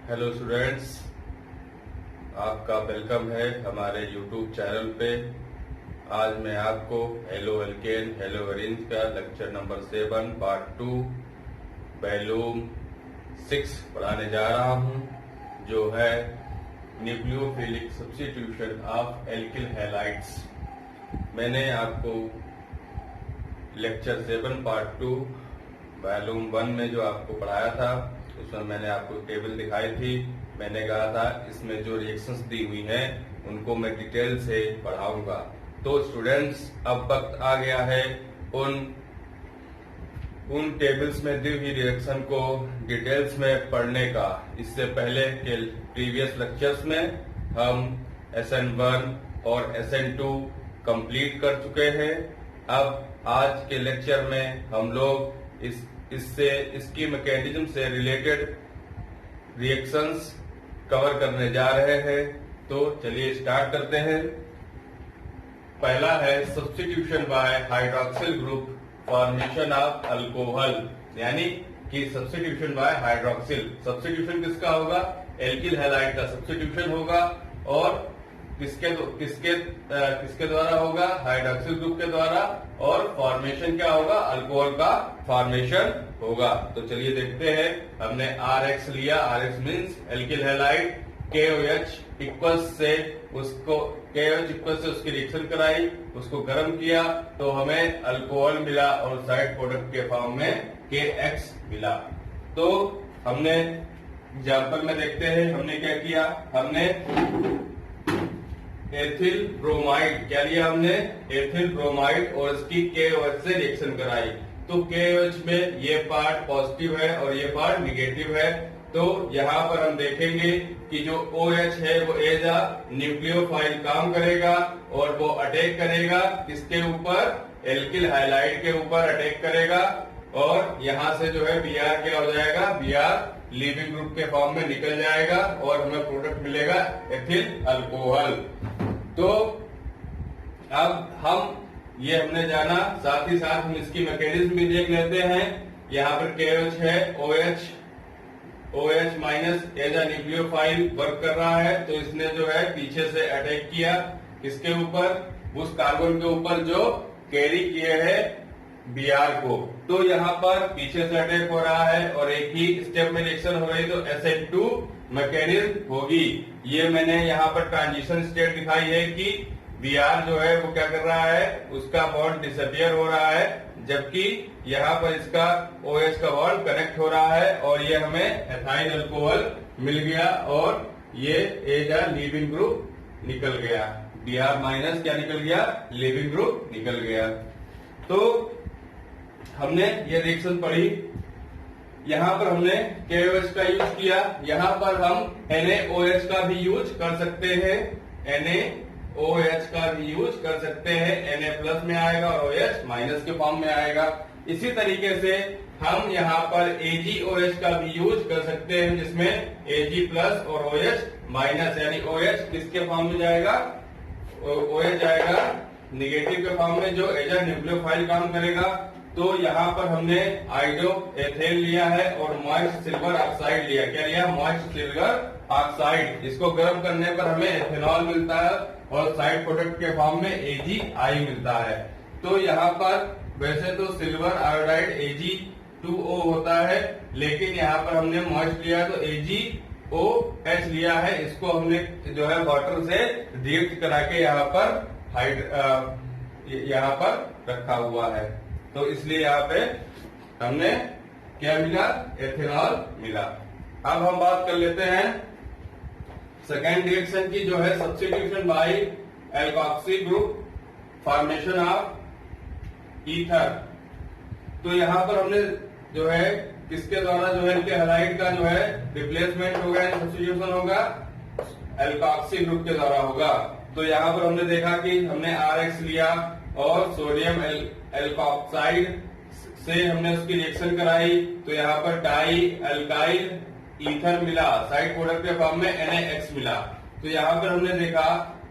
Hello students, आपका welcome है हमारे यूट्यूब चैनल पे। आज मैं आपको हेलो एल्केन हेलो एरिन्स का लेक्चर नंबर 7 पार्ट 2 वॉल्यूम 6 पढ़ाने जा रहा हूं, जो है nucleophilic substitution of alkyl halides. मैंने आपको लेक्चर 7 पार्ट 2 वॉल्यूम 1 में जो आपको पढ़ाया था, उसमें मैंने आपको टेबल दिखाई थी। मैंने कहा था इसमें जो रिएक्शंस दी हुई हैं उनको मैं डिटेल से पढ़ाऊंगा। तो स्टूडेंट्स, अब वक्त आ गया है उन टेबल्स में दी हुई रिएक्शन को डिटेल्स में पढ़ने का। इससे पहले के प्रीवियस लेक्चर्स में हम SN1 और SN2 कंप्लीट कर चुके हैं। अब आज के लेक्चर में हम लोग इसकी मैकेनिज्म से रिलेटेड रिएक्शंस कवर करने जा रहे हैं। तो चलिए स्टार्ट करते हैं। पहला है substitution by hydroxyl group formation of alcohol, यानी कि सब्स्टिट्यूशन बाय हाइड्रोक्सिल। सब्स्टिट्यूशन किसका होगा? एल्किल हैलाइड का सब्स्टिट्यूशन होगा। और किसके द्वारा होगा? हाइड्रोक्सिल ग्रुप के द्वारा। और फॉर्मेशन क्या होगा? अल्कोहल का फॉर्मेशन होगा। तो चलिए देखते हैं। हमने RX लिया, RX means alkyl halide. KOH equals से उसकी रिएक्शन कराई, उसको गर्म किया तो हमें अल्कोहल मिला और साइड प्रोडक्ट के फॉर्म में KX मिला। तो हमने एग्जाम्पल में देखते हैं हमने क्या किया। हमने एथिल ब्रोमाइड क्या लिया? हमने एथिल ब्रोमाइड और इसकी KOH से रिएक्शन कराई। तो KOH में ये पार्ट पॉजिटिव है और ये पार्ट निगेटिव है। तो यहाँ पर हम देखेंगे कि जो OH है वो एज अ न्यूक्लियोफाइल काम करेगा और वो अटैक करेगा किसके ऊपर? एल्किल हैलाइड के ऊपर अटैक करेगा। और यहाँ से जो है Br क्या हो जाएगा? Br लीविंग ग्रुप के फॉर्म में निकल जाएगा और हमें प्रोडक्ट मिलेगा एथिल अल्कोहल। तो अब हमने जाना, साथ ही साथ हम इसकी मैकेनिज्म भी देख लेते हैं। यहाँ पर KOH है, OH minus as a nucleophile work कर रहा है। तो इसने जो है पीछे से अटैक किया किसके ऊपर? उस कार्बन के ऊपर जो कैरी किए है Br को। तो यहाँ पर पीछे से अटैक हो रहा है और एक ही स्टेप में रिएक्शन हो रही, तो SN2 मैकेनिज्म होगी। ये मैंने यहाँ पर ट्रांजिशन स्टेट दिखाई है कि Br जो है वो क्या कर रहा है? उसका बॉन्ड डिसअपियर हो रहा है, जबकि यहाँ पर इसका OH का बॉन्ड कनेक्ट हो रहा है और ये हमें एथाइल अल्कोहल मिल गया और ये एज अ लीविंग ग्रुप निकल गया। Br माइनस क्या निकल गया? लीविंग ग्रुप निकल गया। तो हमने ये रिएक्शन पढ़ी। यहाँ पर हमने KOH का यूज किया। यहाँ पर हम NaOH का भी यूज कर सकते हैं, NaOH का भी यूज कर सकते हैं। Na प्लस में आएगा और OH माइनस के फॉर्म में आएगा। इसी तरीके से हम यहाँ पर AgOH का भी यूज कर सकते हैं, जिसमें Ag प्लस और OH माइनस, यानी OH किसके फॉर्म में जाएगा? OH जाएगा निगेटिव के फॉर्म में, जो एज अ न्यूक्लियोफाइल काम करेगा। तो यहाँ पर हमने आइडो एथेन लिया है और मॉइस्ट सिल्वर ऑक्साइड लिया। क्या लिया? Moist silver oxide. इसको गर्म करने पर हमें एथेनॉल मिलता है और साइड प्रोडक्ट के फॉर्म में AgI मिलता है। तो यहाँ पर वैसे तो सिल्वर आयोडाइड Ag2O होता है, लेकिन यहाँ पर हमने मॉइस्ट लिया तो AgOH लिया है। इसको हमने जो है वाटर से रिएक्ट करा के यहाँ पर रखा हुआ है। तो इसलिए यहाँ पे हमने क्या मिला? एथेनॉल मिला। अब हम बात कर लेते हैं सेकेंड रिएक्शन की, जो है substitution by alkoxy group formation of ether. तो यहाँ पर हमने जो है किसके द्वारा जो है एल्किल हैलाइड का जो है रिप्लेसमेंट होगा, सब्स्टिट्यूशन होगा, एल्कोक्सी ग्रुप के द्वारा होगा। तो यहाँ पर हमने देखा कि हमने RX लिया और सोडियम एल्कोक्साइड से हमने उसकी रिएक्शन कराई, तो यहाँ पर डाई एल्काइल ईथर मिला, साइड प्रोडक्ट के फॉर्म में NaX मिला। तो यहाँ पर हमने देखा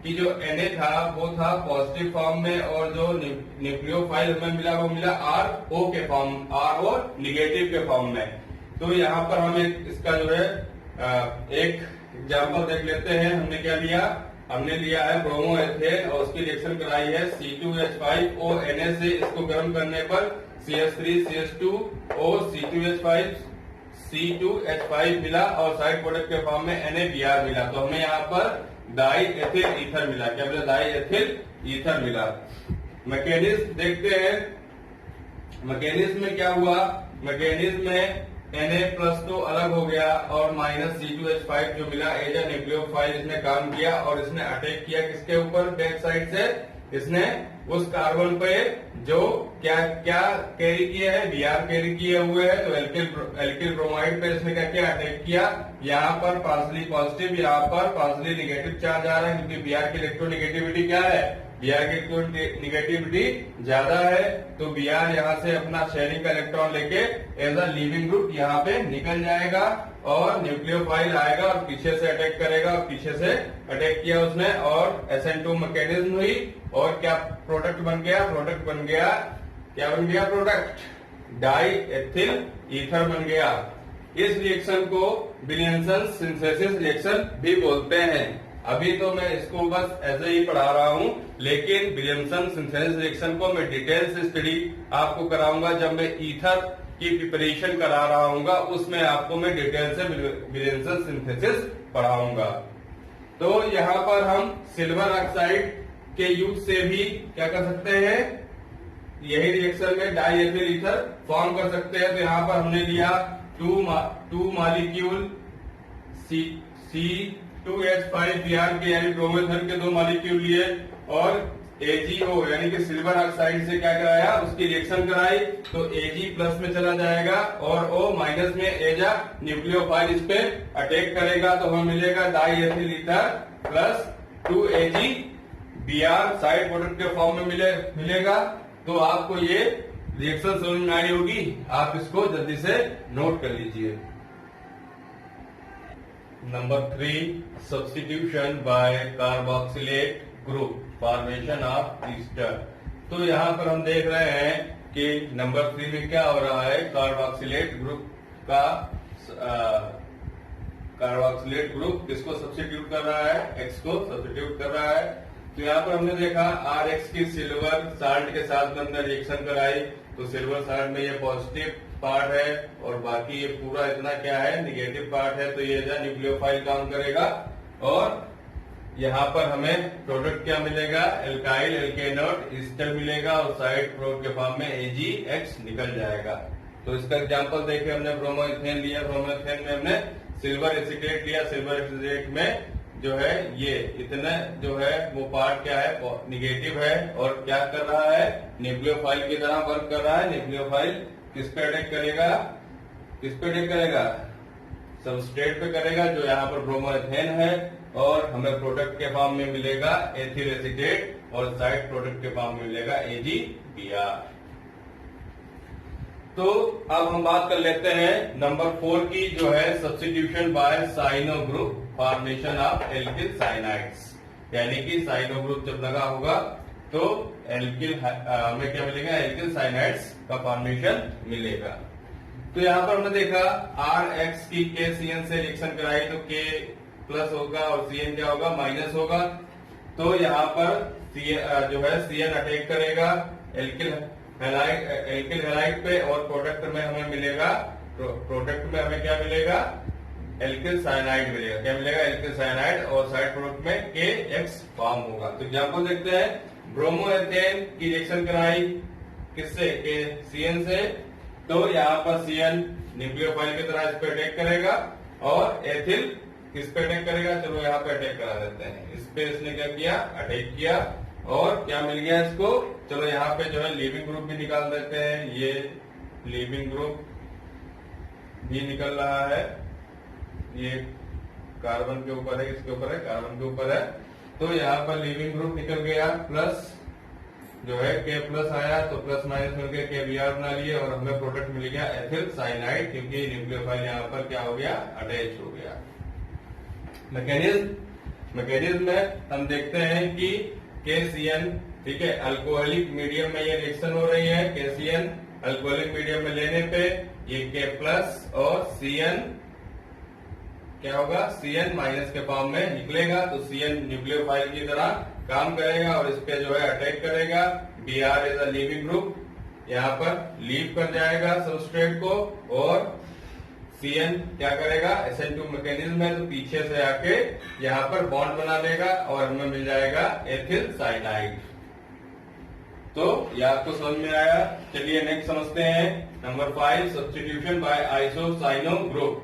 कि जो Na था वो था पॉजिटिव फॉर्म में और जो न्यूक्लियोफाइल हमें मिला वो मिला RO के फॉर्म, RO निगेटिव के फॉर्म में। तो यहाँ पर हमें इसका जो है एक एग्जाम्पल देख लेते हैं। हमने क्या लिया, हमने लिया है ब्रोमो एथेन और उसकी रिएक्शन कराई है C2H5O Na से। इसको गर्म करने पर CH3CH2O C2H5 मिला और साइड प्रोडक्ट के फॉर्म में NaBr मिला। तो हमें यहाँ पर डाई एथिल ईथर मिला। क्या मिला? डाई एथिल ईथर मिला। मैकेनिज्म देखते हैं। मैकेनिज्म में क्या हुआ, मैकेनिज्म में Na प्लस तो अलग हो गया और माइनस C2H5 जो मिला एज ए न्यूक्लियोफाइल इसने काम किया और इसने अटैक किया किसके ऊपर? बैक साइड से इसने उस कार्बन पे जो क्या क्या कैरी किया है, Br कैरी किए हुए है। तो एल्किल ब्रोमाइड पे इसने क्या किया? अटैक किया। यहाँ पर पार्सली पॉजिटिव, यहाँ पर पार्सली निगेटिव चार्ज आ रहा है क्योंकि Br की इलेक्ट्रोनिगेटिविटी क्या है? Br की निगेटिविटी ज्यादा है। तो Br यहाँ से अपना शेयरिंग का इलेक्ट्रॉन लेके एज अ लीविंग ग्रुप यहाँ पे निकल जाएगा और न्यूक्लियोफाइल आएगा और पीछे से अटैक करेगा और पीछे से अटैक किया उसने और SN2 मैकेनिज्म हुई और क्या प्रोडक्ट बन गया? प्रोडक्ट बन गया, क्या बन गया प्रोडक्ट? डाई एथिल ईथर बन गया। इस रिएक्शन को विलियमसन सिंथेसिस रिएक्शन भी बोलते हैं। अभी तो मैं इसको बस ऐसे ही पढ़ा रहा हूँ, लेकिन विलियमसन सिंथेसिस रिएक्शन को मैं डिटेल से स्टडी आपको कराऊंगा। जब मैं ईथर की प्रिपरेशन करा रहा हूँ उसमें आपको मैं डिटेल से विलियमसन सिंथेसिस पढ़ाऊंगा। तो यहाँ पर हम सिल्वर ऑक्साइड के यूज से भी क्या कर सकते हैं? यही रिएक्शन में डाई एथिल ईथर फॉर्म कर सकते हैं। तो यहाँ पर हमने लिया टू मॉलिक्यूल C2H5Br के यानी ब्रोमोएथेन के 2 मॉलिक्यूल लिए और AgO यानी कि सिल्वर ऑक्साइड से क्या कराया? उसकी रिएक्शन कराई। तो Ag प्लस में चला जाएगा और O माइनस में एज अ न्यूक्लियोफाइल इस पे अटैक करेगा। तो हमें मिलेगा die ethyl ether plus 2AgBr side product के फॉर्म में मिलेगा। तो आपको ये रिएक्शन समझ में आई होगी, आप इसको जल्दी से नोट कर लीजिए। Number 3, substitution by carboxylate group, formation of ester. तो यहाँ पर हम देख रहे हैं कि नंबर 3 में क्या हो रहा है? कार्बोक्सिलेट ग्रुप का कार्बोक्सिलेट ग्रुप किसको सब्स्टिट्यूट कर रहा है? X को सब्स्टिट्यूट कर रहा है। तो यहाँ पर हमने देखा RX की सिल्वर साल्ट के साथ हमने रिएक्शन कराई। तो सिल्वर साल्ट में ये पॉजिटिव पार्ट है और बाकी ये पूरा इतना क्या है? निगेटिव पार्ट है। तो ये न्यूक्लियोफाइल काम करेगा और यहाँ पर हमें प्रोडक्ट क्या मिलेगा? एल्काइल एल्केनोट ईस्टर मिलेगा और साइड प्रोडक्ट के फॉर्म में AgX निकल जाएगा। तो इसका एग्जांपल देखिए, हमने ब्रोमोएथेन लिया। ब्रोमोएथेन में हमने सिल्वर एसिटेट लिया। सिल्वर एसिटेट में जो है ये इतना जो है वो पार्ट क्या है? निगेटिव है और क्या कर रहा है? न्यूक्लियोफाइल की तरह वर्क कर रहा है। न्यूक्लियोफाइल किस पे अटैक करेगा? किस पे अटैक करेगा? सबस्ट्रेट पे करेगा जो यहाँ पर ब्रोमोएथेन है और हमें प्रोडक्ट के फॉर्म में मिलेगा एथिल एसिटेट और साइड प्रोडक्ट के फॉर्म में मिलेगा AgBr। तो अब हम बात कर लेते हैं नंबर 4 की, जो है substitution by cyano group, formation of alkyl cyanides. यानी कि साइनो ग्रुप जब लगा होगा तो एल्किल हमें क्या मिलेगा? एल्किल साइनाइड्स का फॉर्मेशन मिलेगा। तो यहाँ पर हमने देखा RX की KCN से रिएक्शन कराई तो K प्लस होगा और CN क्या होगा? माइनस होगा। तो यहाँ पर जो है CN अटैक करेगा एल्किल हैलाइड पे और प्रोडक्ट में हमें मिलेगा, प्रोडक्ट में हमें क्या मिलेगा? एल्किल साइनाइड मिलेगा। क्या मिलेगा? एल्किल साइनाइड और साइड प्रोडक्ट में KX फॉर्म होगा। तो एग्जांपल देखते हैं, ब्रोमोएथेन की रिएक्शन कराई किससे? CN से। तो यहाँ पर CN न्यूक्लियोफाइल की तरह इस पे अटैक करेगा और एथिल किस पे अटैक करेगा? चलो यहाँ पे अटैक करा देते हैं। इस पे इसने क्या किया? अटैक किया और क्या मिल गया इसको? चलो यहाँ पे जो है लीविंग ग्रुप भी निकाल देते हैं। ये लीविंग ग्रुप भी निकल रहा है। ये कार्बन के ऊपर है, किसके ऊपर है? कार्बन के ऊपर है। तो यहाँ पर लीविंग ग्रुप निकल गया, प्लस जो है K प्लस आया तो प्लस माइनस मिल गया, KBr बना लिए और हमें प्रोडक्ट मिल गया एथिल साइनाइड, क्योंकि न्यूक्लियोफाइल यहाँ पर क्या हो गया? अटैच हो गया। मैकेनिज्म में हम देखते हैं कि KCN, ठीक है, अल्कोहलिक मीडियम में ये रिएक्शन हो रही है। KCN अल्कोहलिक मीडियम में लेने पे ये K प्लस और CN क्या होगा, CN माइनस के फॉर्म में निकलेगा। तो CN न्यूक्लियोफाइल की तरह काम करेगा और इस पे जो है अटैक करेगा। Br is a leaving group, यहाँ पर लीव कर जाएगा सबस्ट्रेट को, और CN क्या करेगा, SN2 मैकेनिज्म है तो पीछे से आके यहाँ पर बॉन्ड बना देगा और हमें मिल जाएगा एथिल साइनाइड। तो ये आपको समझ में आया। चलिए नेक्स्ट समझते हैं। Number 5, substitution by isocyano group,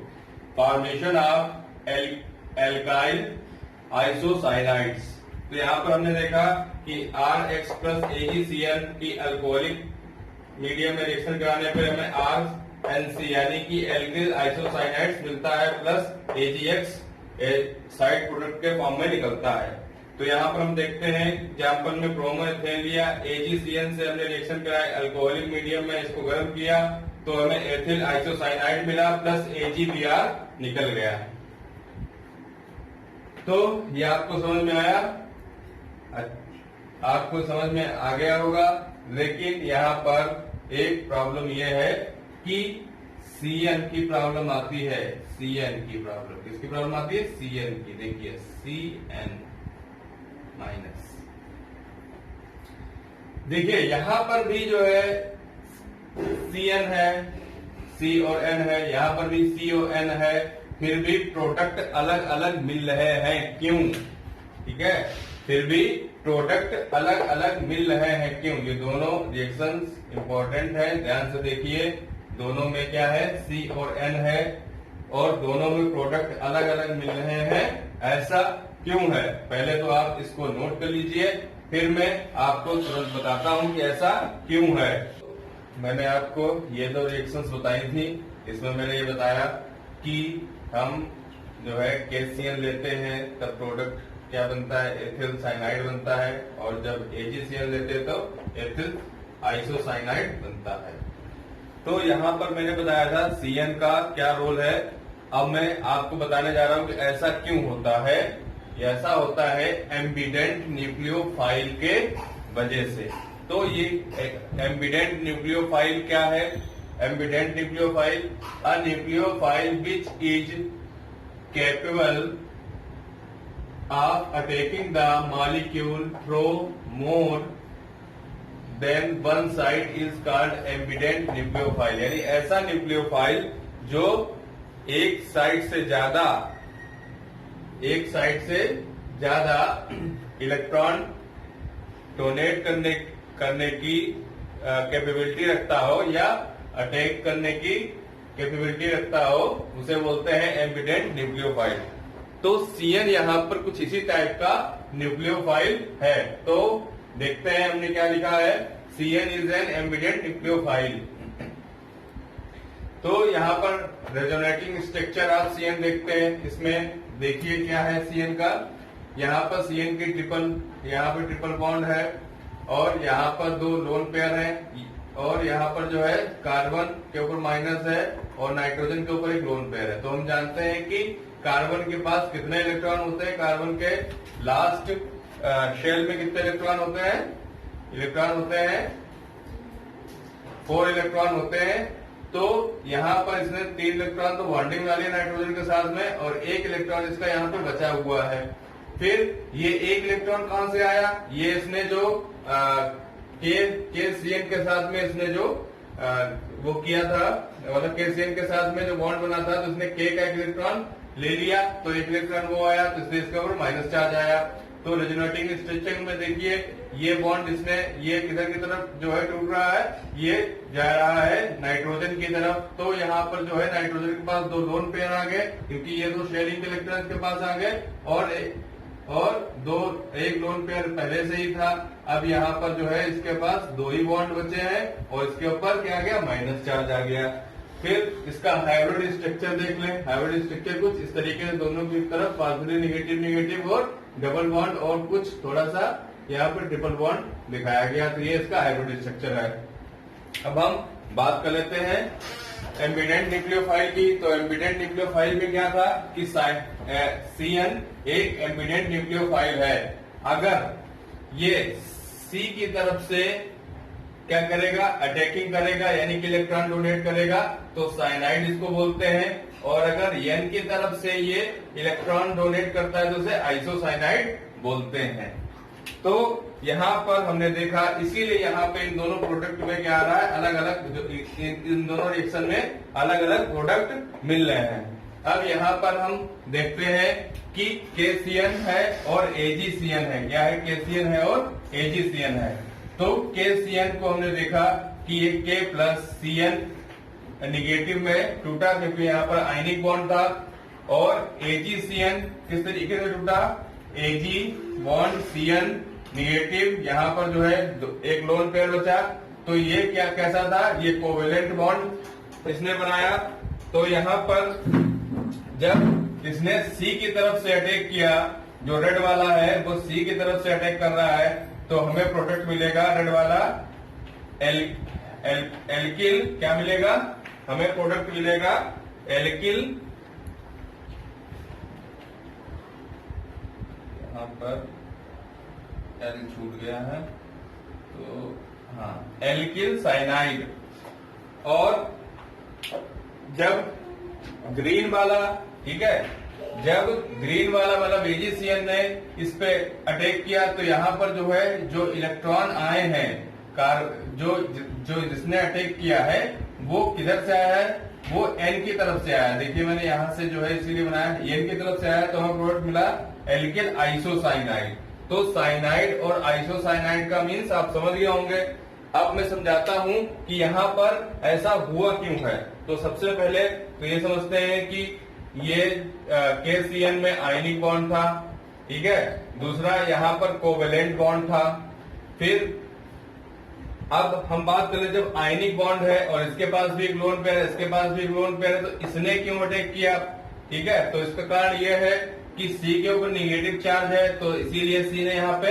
formation of alkyl isocyanides. तो यहाँ पर हमने देखा कि RH प्लस AgCN की अल्कोहलिक मीडियम में रिएक्शन कराने पर हमें RNC यानी कि एल्किल आइसोसाइनाइड्स मिलता है, प्लस AgX साइड प्रोडक्ट के फॉर्म में निकलता है। तो यहाँ पर हम देखते हैं एग्जाम्पल में ब्रोमो एथेन लिया, AgCN से हमने रिएक्शन कराया अल्कोहलिक मीडियम में, इसको गर्म किया तो हमें एथिल आइसोसाइनाइड मिला प्लस AgBr निकल गया। तो ये आपको समझ में आया, आपको समझ में आ गया होगा। लेकिन यहाँ पर एक प्रॉब्लम यह है कि CN की प्रॉब्लम आती है। CN की प्रॉब्लम किसकी प्रॉब्लम आती है, CN की। देखिए CN माइनस, देखिए यहां पर भी जो है CN है, C और N है, यहां पर भी C और N है, फिर भी प्रोडक्ट अलग अलग मिल रहे हैं, क्यों? ठीक है, फिर भी प्रोडक्ट अलग अलग मिल रहे हैं, क्यों? ये दोनों रिएक्शंस इंपॉर्टेंट है, ध्यान से देखिए। दोनों में क्या है, C और N है और दोनों में प्रोडक्ट अलग अलग मिल रहे हैं। ऐसा क्यों है, पहले तो आप इसको नोट कर लीजिए, फिर मैं आपको तुरंत बताता हूं कि ऐसा क्यों है। मैंने आपको ये दो रिएक्शंस बताई थी, इसमें मैंने ये बताया कि हम जो है KCN लेते हैं तब प्रोडक्ट क्या बनता है, एथिल साइनाइड बनता है, और जब AgCN लेते हैं तो एथिल आइसोसाइनाइड बनता है। तो यहाँ पर मैंने बताया था CN का क्या रोल है। अब मैं आपको बताने जा रहा हूँ कि ऐसा क्यों होता है। ऐसा होता है एम्बिडेंट न्यूक्लियोफाइल के वजह से। तो ये एम्बिडेंट न्यूक्लियोफाइल क्या है? Ambient nucleophile, a nucleophile which is capable of attacking the molecule through more than one side is called ambient nucleophile. यानी ऐसा न्यूक्लियोफाइल जो एक साइड से ज्यादा इलेक्ट्रॉन डोनेट करने की कैपेबिलिटी रखता हो या अटैक करने की कैपेबिलिटी रखता हो, उसे बोलते हैं एम्बिडेंट न्यूक्लियोफाइल। तो CN यहाँ पर कुछ इसी टाइप का न्यूक्लियोफाइल है। तो देखते हैं हमने क्या लिखा है, CN is an ambient nucleophile. तो यहाँ पर रेजोनेटिंग स्ट्रक्चर ऑफ CN देखते हैं। इसमें देखिए क्या है CN का, यहाँ पर CN की यहाँ पे ट्रिपल बॉन्ड है और यहाँ पर दो लोन पेयर है, और यहाँ पर जो है कार्बन के ऊपर माइनस है और नाइट्रोजन के ऊपर एक लोन पेयर है। तो हम जानते हैं कि कार्बन के पास कितने इलेक्ट्रॉन होते हैं, कार्बन के लास्ट शेल में कितने इलेक्ट्रॉन होते हैं, 4 इलेक्ट्रॉन होते हैं। तो यहाँ पर इसने 3 इलेक्ट्रॉन तो बॉन्डिंग वाले नाइट्रोजन के साथ में, और 1 इलेक्ट्रॉन इसका यहाँ पे बचा हुआ है। फिर ये 1 इलेक्ट्रॉन कहां से आया, ये इसने जो KCN के साथ में इसने जो वो किया था, मतलब KCN के साथ में जो बॉन्ड बना था, तो इसने K का 1 इलेक्ट्रॉन ले लिया, तो 1 इलेक्ट्रॉन वो आया, तो इसलिए इसके ऊपर माइनस चार्ज आया। तो रेजोनेटिंग स्ट्रक्चर में देखिए ये बॉन्ड इसने ये किधर की तरफ जो है टूट रहा है, ये जा रहा है नाइट्रोजन की तरफ। तो यहाँ पर जो है नाइट्रोजन के पास 2 लोन पेयर आ गए, क्योंकि ये 2 शेयरिंग इलेक्ट्रॉन के पास आ गए, और एक लोन पेयर पहले से ही था। अब यहाँ पर जो है इसके पास 2 ही बॉन्ड बचे हैं और इसके ऊपर क्या आ गया, माइनस चार्ज आ गया। फिर इसका हाइब्रिड स्ट्रक्चर देख लें। हाइब्रिड स्ट्रक्चर कुछ इस तरीके से, दोनों की तरफ पॉजिटिव नेगेटिव और डबल बॉन्ड और कुछ थोड़ा सा यहाँ पर ट्रिपल बॉन्ड दिखाया गया। तो ये इसका हाइब्रिड स्ट्रक्चर है। अब हम बात कर लेते हैं एम्बिडेंट न्यूक्लियोफाइल की। तो एम्बिडेंट न्यूक्लियोफाइल में क्या था कि CN एक एम्बिडेंट न्यूक्लियोफाइल है। अगर ये C की तरफ से क्या करेगा, अटैकिंग करेगा यानी कि इलेक्ट्रॉन डोनेट करेगा, तो साइनाइड इसको बोलते हैं। और अगर N की तरफ से ये इलेक्ट्रॉन डोनेट करता है तो उसे आइसोसाइनाइड बोलते हैं। तो यहाँ पर हमने देखा, इसीलिए यहाँ पे इन दोनों प्रोडक्ट में क्या आ रहा है, अलग अलग, इन दोनों रिएक्शन में अलग अलग प्रोडक्ट मिल रहे हैं। अब यहाँ पर हम देखते हैं कि KCN है और AgCN है। क्या है, KCN है और AgCN है। तो KCN को हमने देखा कि ये K प्लस CN निगेटिव में टूटा क्योंकि यहाँ पर आयनिक बॉन्ड था। और AgCN किस तरीके से टूटा, Ag बॉन्ड CN निगेटिव, यहाँ पर जो है एक लोन पेयर बचा। तो ये क्या कैसा था, ये कोवेलेंट बॉन्ड इसने बनाया। तो यहाँ पर जब इसने C की तरफ से अटैक किया, जो रेड वाला है वो C की तरफ से अटैक कर रहा है, तो हमें प्रोडक्ट मिलेगा रेड वाला एल्किल। क्या मिलेगा, हमें प्रोडक्ट मिलेगा एल्किल। यहाँ पर एल छूट गया है, तो हाँ, एल्किल साइनाइड। और जब ग्रीन वाला, ठीक है, जब ग्रीन वाला मतलब AgCN ने इस पे अटैक किया, तो यहाँ पर जो है जो इलेक्ट्रॉन आए हैं, जो जिसने अटैक किया है वो किधर से आया है, वो N की तरफ से आया है। देखिए मैंने यहाँ से जो है इसीलिए बनाया, N की तरफ से आया, तो हमें प्रोडक्ट मिला एल्किल आइसोसाइनाइड। तो साइनाइड और आइसोसाइनाइड का मीन्स आप समझ गए होंगे। अब मैं समझाता हूं कि यहाँ पर ऐसा हुआ क्यों है। तो सबसे पहले तो ये समझते हैं कि ये KCN में आयनिक बॉन्ड था, ठीक है। दूसरा यहाँ पर कोवेलेंट बॉन्ड था। फिर अब हम बात करें, जब आयनिक बॉन्ड है और इसके पास भी एक लोन पेयर है, इसके पास भी एक लोन पेयर है, तो इसने क्यों अटैक किया, ठीक है। तो इसका कारण यह है कि C के ऊपर निगेटिव चार्ज है, तो इसीलिए C ने यहाँ पे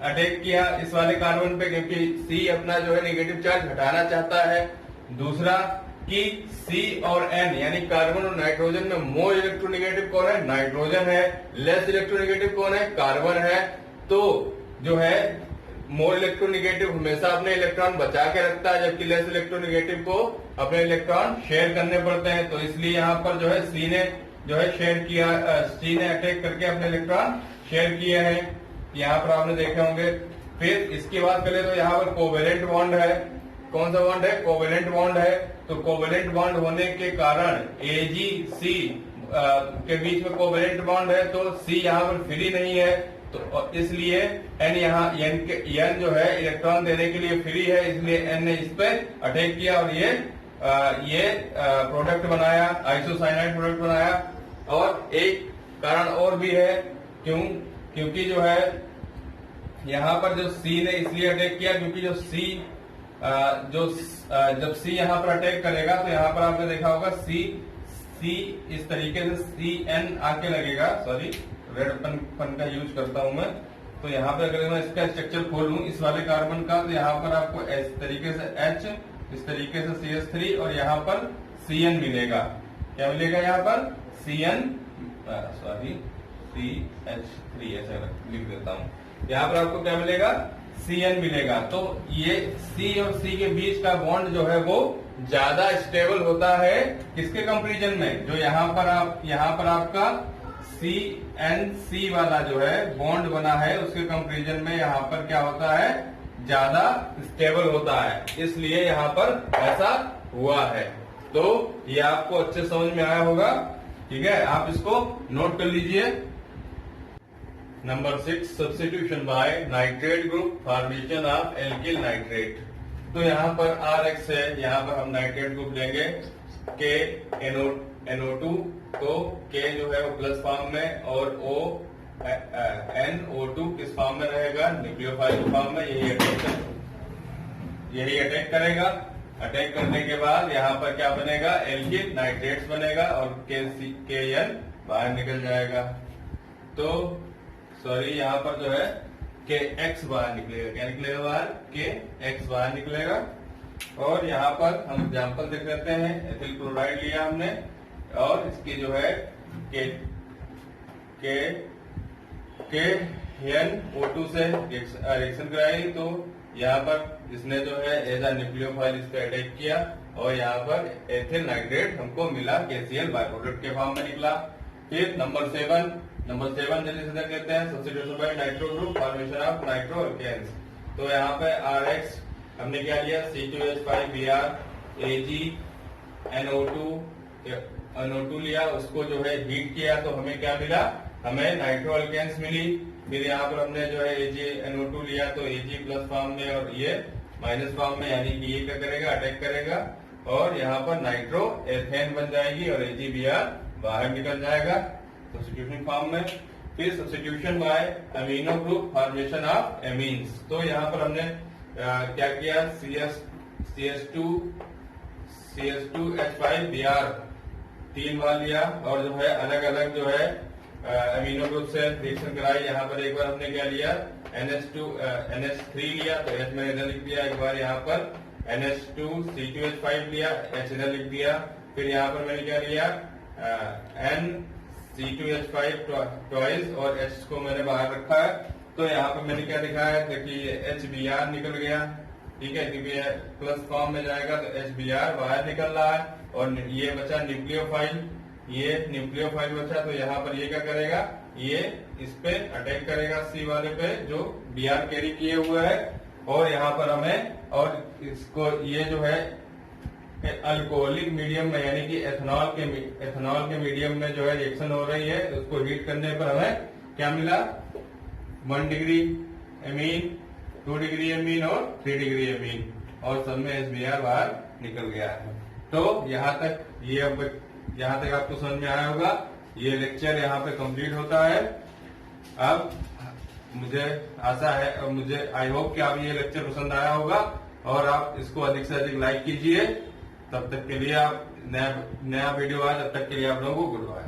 अटैक किया इस वाले कार्बन पे, क्योंकि C अपना जो है निगेटिव चार्ज हटाना चाहता है। दूसरा कि C और N यानी कार्बन और नाइट्रोजन में मोर इलेक्ट्रोनेगेटिव कौन है, नाइट्रोजन है। लेस इलेक्ट्रोनेगेटिव कौन है, कार्बन है। तो जो है मोर इलेक्ट्रोनेगेटिव हमेशा अपने इलेक्ट्रॉन बचा के रखता है, जबकि लेस इलेक्ट्रोनेगेटिव को अपने इलेक्ट्रॉन शेयर करने पड़ते हैं। तो इसलिए यहाँ पर जो है C ने जो है शेयर किया, C ने अटैक करके अपने इलेक्ट्रॉन शेयर किए हैं, यहाँ पर आपने देखे होंगे। फिर इसकी बात करें तो यहाँ पर कोवेलेंट बॉन्ड है। कौन सा बॉन्ड है, कोवेलेंट बॉन्ड है। तो कोवेलेंट बॉन्ड होने के कारण AgC के बीच में कोवेलेंट बॉन्ड है, तो C यहाँ पर फ्री नहीं है, तो इसलिए N यहाँ N जो है इलेक्ट्रॉन देने के लिए फ्री है, इसलिए N ने इस पे अटैक किया और ये प्रोडक्ट बनाया, आइसोसाइनाइड प्रोडक्ट बनाया। और एक कारण और भी है, क्योंकि जो है यहाँ पर जो C ने इसलिए अटैक किया क्योंकि जो C जब C यहाँ पर अटैक करेगा, तो यहाँ पर आपने देखा होगा C इस तरीके से CN आके लगेगा। सॉरी, रेड पेन का यूज करता हूं मैं। तो यहाँ पर अगर मैं इसका स्ट्रक्चर खोल लूं इस वाले कार्बन का, तो यहाँ पर आपको इस तरीके से H, इस तरीके से CH3 और यहाँ पर CN मिलेगा। क्या मिलेगा यहाँ पर, CN, सॉरी CH3 ऐसा लिख देता हूँ। यहाँ पर आपको क्या मिलेगा, CN मिलेगा। तो ये C और C के बीच का बॉन्ड जो है वो ज्यादा स्टेबल होता है किसके कंपैरिजन में, जो यहाँ पर आपका CNC वाला जो है बॉन्ड बना है उसके कंपैरिजन में यहाँ पर क्या होता है, ज्यादा स्टेबल होता है, इसलिए यहाँ पर ऐसा हुआ है। तो ये आपको अच्छे समझ में आया होगा, ठीक है। आप इसको नोट कर लीजिए। Number 6, substitution by nitrate group, formation of alkyl nitrate. तो यहाँ पर RX है, यहाँ पर हम नाइट्रेट ग्रुप लेंगे KNO2, तो K जो है वो प्लस फॉर्म में और NO2 किस फॉर्म में रहेगा, न्यूक्लियोफाइल फॉर्म में। यही अटैक करेगा। अटैक करने के बाद यहाँ पर क्या बनेगा, एल्किल नाइट्रेट्स बनेगा और KN बाहर निकल जाएगा। तो सॉरी, यहाँ पर जो है KX बाहर निकलेगा। क्या निकलेगा बाहर, KX बाहर निकलेगा। और यहाँ पर हम एग्जाम्पल देख लेते हैं। एथिल क्लोराइड लिया हमने और इसकी जो है KNO2 से रिएक्शन कराई, तो यहाँ पर इसने जो है एज अ न्यूक्लियोफाइल इसको अटैक किया और यहाँ पर एथिल नाइट्रेट हमको मिला, KCl बाय प्रोडक्ट के फॉर्म में निकला। फिर नंबर 7 जल्दी से देख लेते हैं। Substitution by nitro group, formation of nitro alkanes. तो यहाँ पे RH हमने क्या लिया, C2H5Br, AgNO2 लिया, उसको जो है हीट किया तो हमें क्या मिला, हमें नाइट्रो अल्केन्स मिली। फिर यहाँ पर हमने जो है AgNO2 लिया तो Ag प्लस फॉर्म में और ये माइनस फॉर्म में, यानी कि ये क्या करेगा, अटैक करेगा और यहाँ पर नाइट्रो एथेन बन जाएगी और AgBr बाहर निकल जाएगा सब्स्टिट्यूशन फॉर्म में। फिर substitution by amino group, formation of amines. तो यहाँ पर हमने क्या किया, CH2H5Br 3 बार लिया और जो है अलग अलग जो है अमीनो ग्रुप से रिएक्शन कराई। यहाँ पर एक बार हमने क्या लिया, NH3 लिया तो H मैंने इधर लिख दिया, एक बार यहाँ पर NH2C2H5 लिया, H इधर लिख दिया। फिर यहाँ पर मैंने क्या लिया, NC2H5 ट्वाइस और H को मैंने बाहर रखा है। तो यहाँ पर मैंने क्या दिखाया है कि HBr निकल गया, ठीक है, क्योंकि प्लस फॉर्म में जाएगा तो HBr बाहर निकल रहा है और ये बचा न्यूक्लियोफाइल, ये न्यूक्लियोफाइल बचा। तो यहाँ पर ये क्या करेगा, ये इस पे अटैक करेगा C वाले पे जो Br कैरी किए हुए है और यहाँ पर हमें, और इसको ये जो है अल्कोहलिक मीडियम में यानी कि एथेनॉल के मीडियम में जो है रिएक्शन हो रही है, उसको हीट करने पर हमें क्या मिला, 1 डिग्री एमीन, 2 डिग्री एमीन और 3 डिग्री एमीन, और सब में HBr बाहर निकल गया है। तो यहाँ तक आपको समझ में आया होगा। ये लेक्चर यहाँ पे कंप्लीट होता है। अब मुझे आशा है और मुझे आई होप कि आप ये लेक्चर पसंद आया होगा और आप इसको अधिक से अधिक लाइक कीजिए। तब तक के लिए आप नया वीडियो आए, तब तक के लिए आप लोगों को गुड बाय।